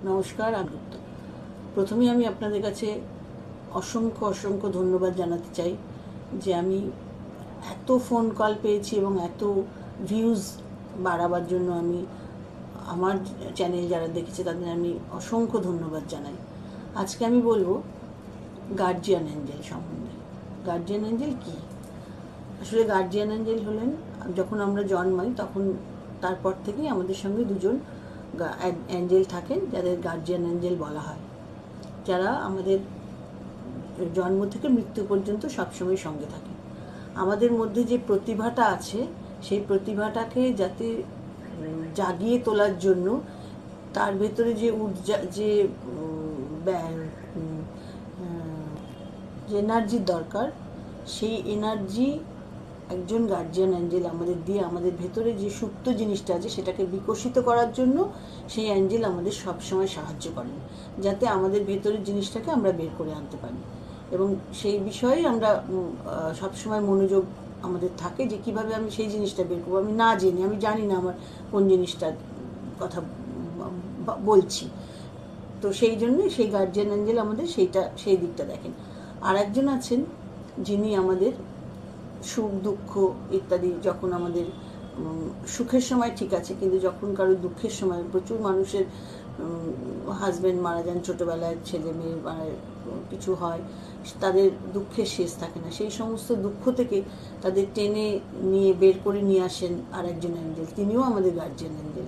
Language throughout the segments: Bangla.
নমস্কার, আগুপ্ত। প্রথমেই আমি আপনাদের কাছে অসংখ্য অসংখ্য ধন্যবাদ জানাতে চাই যে আমি এত ফোন কল পেয়েছি এবং এত ভিউজ বাড়াবার জন্য আমি আমার চ্যানেল যারা দেখেছে তাদের আমি অসংখ্য ধন্যবাদ জানাই। আজকে আমি বলবো গার্জিয়ান অ্যাঞ্জেল সম্বন্ধে। গার্জিয়ান অ্যাঞ্জেল কী? আসলে গার্জিয়ান অ্যাঞ্জেল হলেন যখন আমরা জন্মাই তখন তারপর থেকেই আমাদের সঙ্গে দুজন অ্যাঞ্জেল থাকেন যাদের গার্জিয়ান অ্যাঞ্জেল বলা হয়, যারা আমাদের জন্ম থেকে মৃত্যু পর্যন্ত সবসময় সঙ্গে থাকে। আমাদের মধ্যে যে প্রতিভাটা আছে সেই প্রতিভাটাকে যাতে জাগিয়ে তোলার জন্য তার ভেতরে যে যে এনার্জির দরকার, সেই এনার্জি একজন গার্জিয়ান অ্যাঞ্জেল আমাদের দিয়ে আমাদের ভেতরে যে সুপ্ত জিনিসটা আছে সেটাকে বিকশিত করার জন্য সেই অ্যাঞ্জেল আমাদের সবসময় সাহায্য করেন, যাতে আমাদের ভেতরের জিনিসটাকে আমরা বের করে আনতে পারি। এবং সেই বিষয়ে আমরা সবসময় মনোযোগ আমাদের থাকে যে কীভাবে আমি সেই জিনিসটা বের করবো। আমি না জেনে, আমি জানি না আমার কোন জিনিসটার কথা বলছি, তো সেই জন্যই সেই গার্জিয়ান অ্যাঞ্জেল আমাদের সেই দিকটা দেখেন। আর একজন আছেন যিনি আমাদের সুখ দুঃখ ইত্যাদি, যখন আমাদের সুখের সময় ঠিক আছে, কিন্তু যখন কারো দুঃখের সময়, প্রচুর মানুষের হাজব্যান্ড মারা যান ছোটোবেলায়, ছেলে মেয়ে কিছু হয়, তাদের দুঃখের শেষ থাকে না, সেই সমস্ত দুঃখ থেকে তাদের টেনে নিয়ে বের করে নিয়ে আসেন আর একজন অ্যাঞ্জেল, তিনিও আমাদের গার্জিয়ান অ্যাঞ্জেল।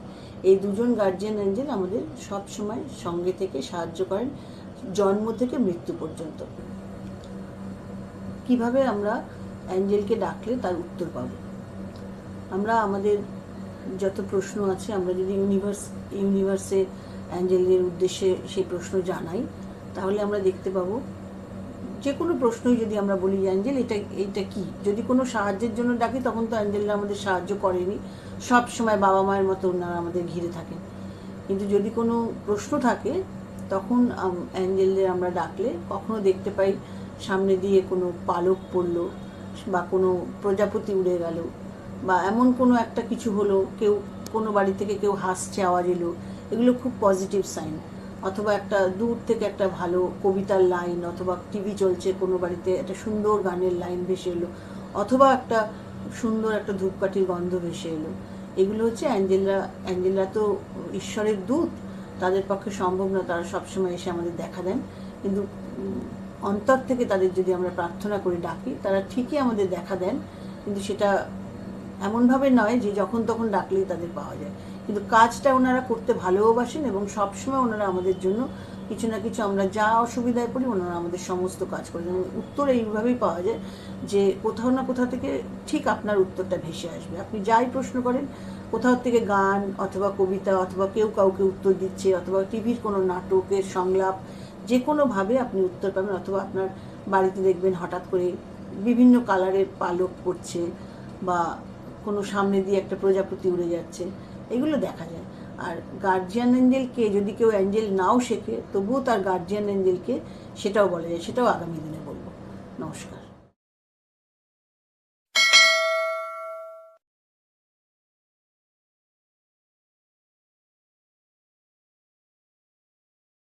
এই দুজন গার্জিয়ান অ্যাঞ্জেল আমাদের সব সময় সঙ্গে থেকে সাহায্য করেন জন্ম থেকে মৃত্যু পর্যন্ত। কিভাবে আমরা অ্যাঞ্জেলকে ডাকলে তার উত্তর পাব? আমরা আমাদের যত প্রশ্ন আছে, আমরা যদি ইউনিভার্সে অ্যাঞ্জেলের উদ্দেশ্যে সেই প্রশ্ন জানাই, তাহলে আমরা দেখতে পাবো যে কোনো প্রশ্নই যদি আমরা বলি অ্যাঞ্জেল এইটা কি, যদি কোনো সাহায্যের জন্য ডাকি তখন তো অ্যাঞ্জেলরা আমাদের সাহায্য করেনি, সব সময় বাবা মায়ের মতো ওনারা আমাদের ঘিরে থাকেন। কিন্তু যদি কোনো প্রশ্ন থাকে তখন অ্যাঞ্জেলদের আমরা ডাকলে কখনো দেখতে পাই সামনে দিয়ে কোনো পালক পড়লো, বা কোনো প্রজাপতি উড়ে গেল, বা এমন কোনো একটা কিছু হলো, কেউ কোনো বাড়ি থেকে কেউ হাসছে, আওয়াজ এলো, এগুলো খুব পজিটিভ সাইন। অথবা একটা দূর থেকে একটা ভালো কবিতার লাইন, অথবা টিভি চলছে কোনো বাড়িতে একটা সুন্দর গানের লাইন ভেসে এলো, অথবা একটা সুন্দর একটা ধূপকাঠির গন্ধ ভেসে এলো। এগুলো হচ্ছে অ্যাঞ্জেলরা তো ঈশ্বরের দূত, তাদের পক্ষে সম্ভব না তারা সবসময় এসে আমাদের দেখা দেন, কিন্তু অন্তর থেকে তাদের যদি আমরা প্রার্থনা করে ডাকি তারা ঠিকই আমাদের দেখা দেন। কিন্তু সেটা এমনভাবে নয় যে যখন তখন ডাকলেই তাদের পাওয়া যায়, কিন্তু কাজটা ওনারা করতে ভালোবাসেন এবং সবসময় ওনারা আমাদের জন্য কিছু না কিছু, আমরা যা অসুবিধায় পড়ি ওনারা আমাদের সমস্ত কাজ করে দেন। উত্তর এইভাবেই পাওয়া যায় যে কোথাও না কোথাও থেকে ঠিক আপনার উত্তরটা ভেসে আসবে। আপনি যাই প্রশ্ন করেন, কোথাও থেকে গান অথবা কবিতা, অথবা কেউ কাউকে উত্তর দিচ্ছে, অথবা টিভির কোনো নাটকের সংলাপ, যে কোনোভাবে আপনি উত্তর পাবেন। অথবা আপনার বাড়িতে দেখবেন হঠাৎ করে বিভিন্ন কালারের পালক পড়ছে, বা কোনো সামনে দিয়ে একটা প্রজাপতি উড়ে যাচ্ছে, এগুলো দেখা যায়। আর গার্জিয়ান অ্যাঞ্জেলকে যদি কেউ অ্যাঞ্জেল নাও শেখে, তবুও তার গার্জিয়ান অ্যাঞ্জেলকে সেটাও বলা যায়, সেটাও আগামী দিনে বলবো। নমস্কার।